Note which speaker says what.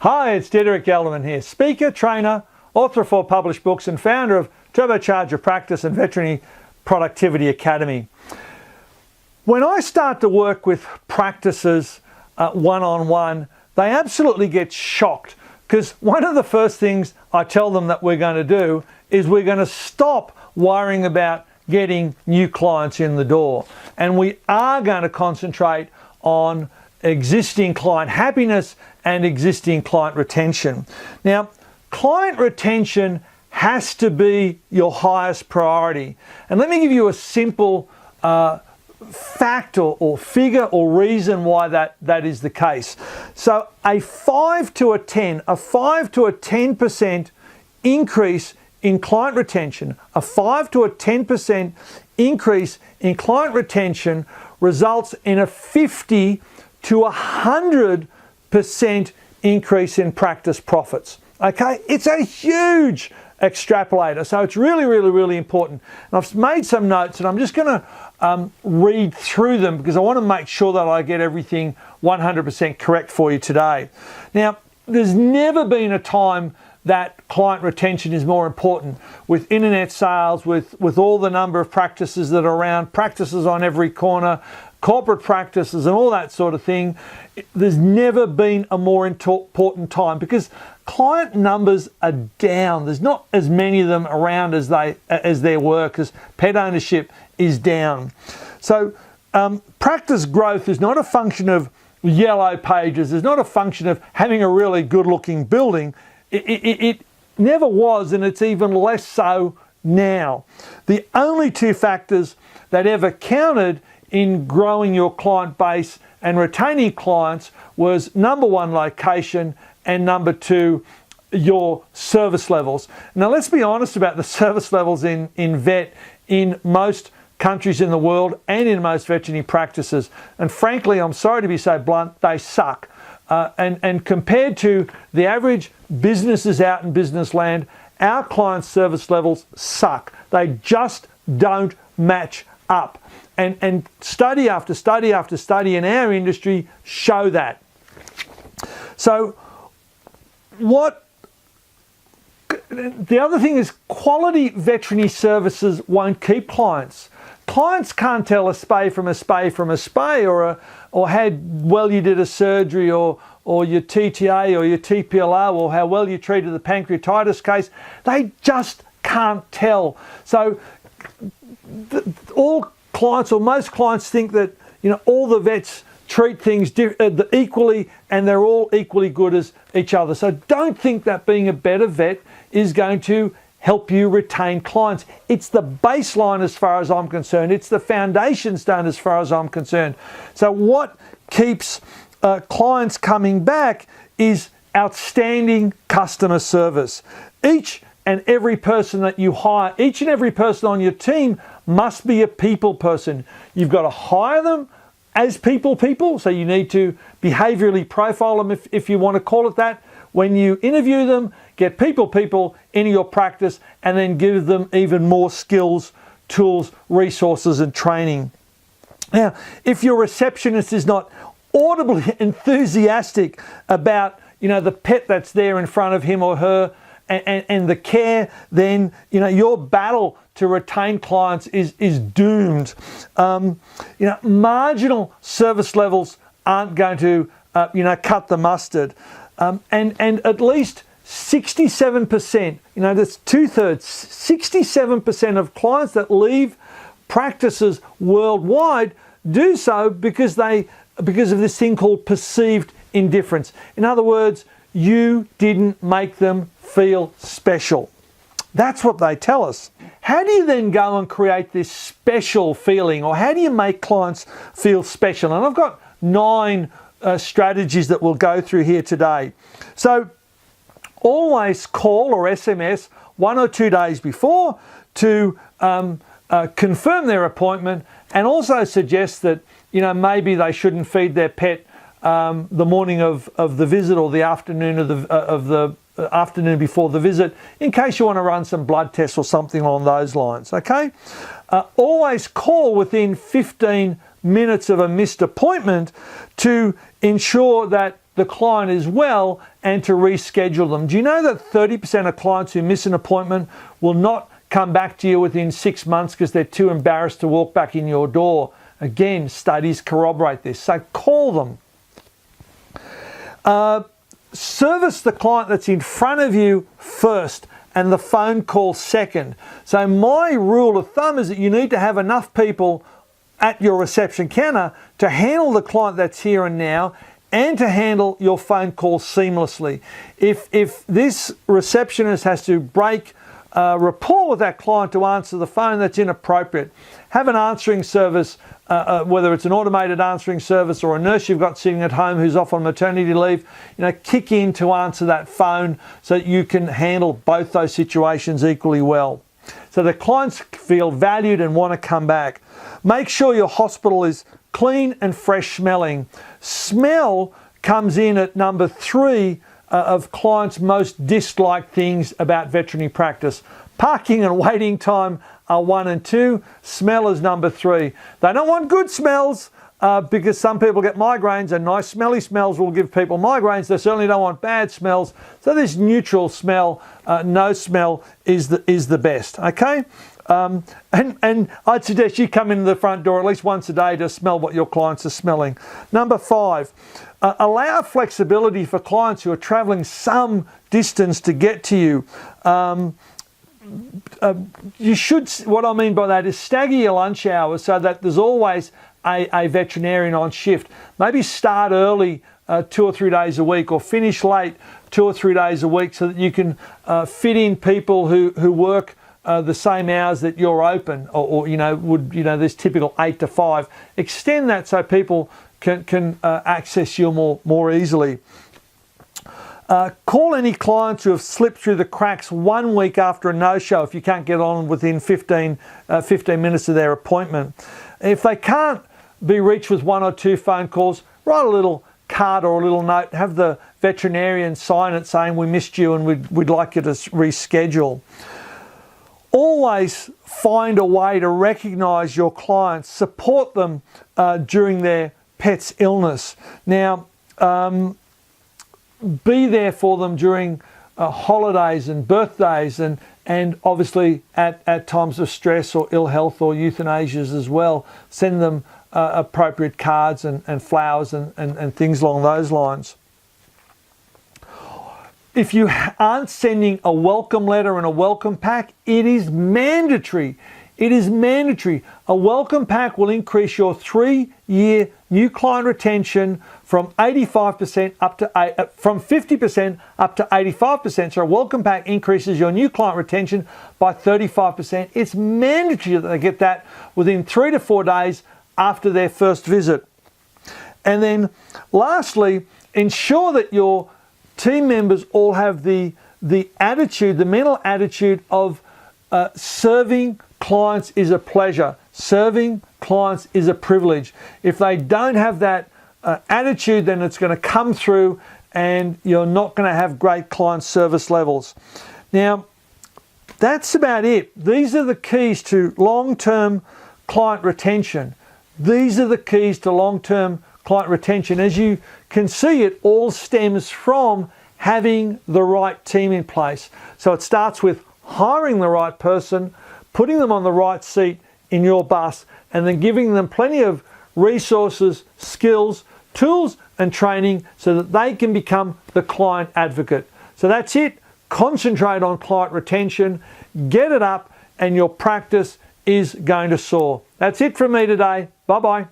Speaker 1: Hi, it's Diederik Gelderman here, speaker, trainer, author of 4 published books and founder of Turbocharge Your Practice and Veterinary Productivity Academy. When I start to work with practices one-on-one, they absolutely get shocked because one of the first things I tell them that we're going to do is we're going to stop worrying about getting new clients in the door, and we are going to concentrate on existing client happiness and existing client retention. Now, client retention has to be your highest priority. And let me give you a simple fact or figure or reason why that is the case. So a 5 to a 10% increase in client retention, a 5 to a 10% increase in client retention results in a 50 to 100% increase in practice profits. Okay, it's a huge extrapolator, so it's really important. And I've made some notes, and I'm just going to read through them because I want to make sure that I get everything 100% correct for you today. Now, there's never been a time that client retention is more important with internet sales, with all the number of practices that are around, practices on every corner, corporate practices and all that sort of thing. There's never been a more important time because client numbers are down. There's not as many of them around as there were because pet ownership is down. So practice growth is not a function of yellow pages. It's not a function of having a really good looking building. It never was, and it's even less so now. The only 2 factors that ever counted in growing your client base and retaining clients was number 1, location, and number 2, your service levels. Now let's be honest about the service levels in vet in most countries in the world and in most veterinary practices. And frankly, I'm sorry to be so blunt, they suck. And compared to the average businesses out in business land, our client service levels suck. They just don't match up. And study after study after study in our industry show that. So the other thing is quality veterinary services won't keep clients. Clients can't tell a spay from a spay from a spay, or how well you did a surgery, or your TTA or your TPLO, or how well you treated the pancreatitis case. They just can't tell. So all clients, or most clients, think that all the vets treat things equally and they're all equally good as each other. So don't think that being a better vet is going to help you retain clients. It's the baseline as far as I'm concerned. It's the foundation stone as far as I'm concerned. So what keeps clients coming back is outstanding customer service. Each and every person that you hire, each and every person on your team must be a people person. You've got to hire them as people, so you need to behaviorally profile them, if you want to call it that. When you interview them, get people into your practice, and then give them even more skills, tools, resources, and training. Now, if your receptionist is not audibly enthusiastic about the pet that's there in front of him or her and the care, then your battle to retain clients is doomed. Marginal service levels aren't going to cut the mustard. And at least 67%, that's 2/3, 67% of clients that leave practices worldwide do so because of this thing called perceived indifference. In other words, you didn't make them feel special. That's what they tell us. How do you then go and create this special feeling, or how do you make clients feel special? And I've got 9 strategies that we'll go through here today. So always call or SMS 1 or 2 days before to confirm their appointment, and also suggest that maybe they shouldn't feed their pet the morning of the visit, or the afternoon of the afternoon before the visit, in case you want to run some blood tests or something along those lines. Okay, always call within 15 minutes of a missed appointment to ensure that the client as well and to reschedule them. Do you know that 30% of clients who miss an appointment will not come back to you within 6 months because they're too embarrassed to walk back in your door? Again, studies corroborate this. So call them. Service the client that's in front of you first and the phone call second. So my rule of thumb is that you need to have enough people at your reception counter to handle the client that's here and now and to handle your phone call seamlessly. If this receptionist has to break rapport with that client to answer the phone, that's inappropriate. Have an answering service, whether it's an automated answering service or a nurse you've got sitting at home who's off on maternity leave, kick in to answer that phone so that you can handle both those situations equally well. So the clients feel valued and want to come back. Make sure your hospital is clean and fresh smelling. Smell comes in at number 3 of clients' most disliked things about veterinary practice. Parking and waiting time are 1 and 2. Smell is number 3. They don't want good smells because some people get migraines, and nice smelly smells will give people migraines. They certainly don't want bad smells. So this neutral smell, no smell is the best. Okay. And I'd suggest you come into the front door at least once a day to smell what your clients are smelling. Number 5, allow flexibility for clients who are traveling some distance to get to you. You should, what I mean by that is stagger your lunch hours so that there's always a veterinarian on shift. Maybe start early 2 or 3 days a week, or finish late 2 or 3 days a week, so that you can fit in people who work the same hours that you're open, or this typical 8 to 5. Extend that so people can access you more easily. Call any clients who have slipped through the cracks 1 week after a no-show if you can't get on within 15 minutes of their appointment. If they can't be reached with 1 or 2 phone calls, write a little card or a little note, have the veterinarian sign it saying we missed you and we'd like you to reschedule. Always find a way to recognise your clients, support them during their pet's illness. Now, be there for them during holidays and birthdays, and obviously at times of stress or ill health or euthanasias as well. Send them appropriate cards and flowers and things along those lines. If you aren't sending a welcome letter and a welcome pack, it is mandatory. It is mandatory. A welcome pack will increase your 3-year new client retention from 85% from 50% up to 85%. So a welcome pack increases your new client retention by 35%. It's mandatory that they get that within 3 to 4 days after their first visit. And then lastly, ensure that your team members all have the attitude, the mental attitude of serving clients is a pleasure. Serving clients is a privilege. If they don't have that attitude, then it's going to come through and you're not going to have great client service levels. Now, that's about it. These are the keys to long-term client retention. These are the keys to long-term client retention. As you can see, it all stems from having the right team in place. So it starts with hiring the right person, putting them on the right seat in your bus, and then giving them plenty of resources, skills, tools, and training so that they can become the client advocate. So that's it. Concentrate on client retention, get it up, and your practice is going to soar. That's it from me today. Bye-bye.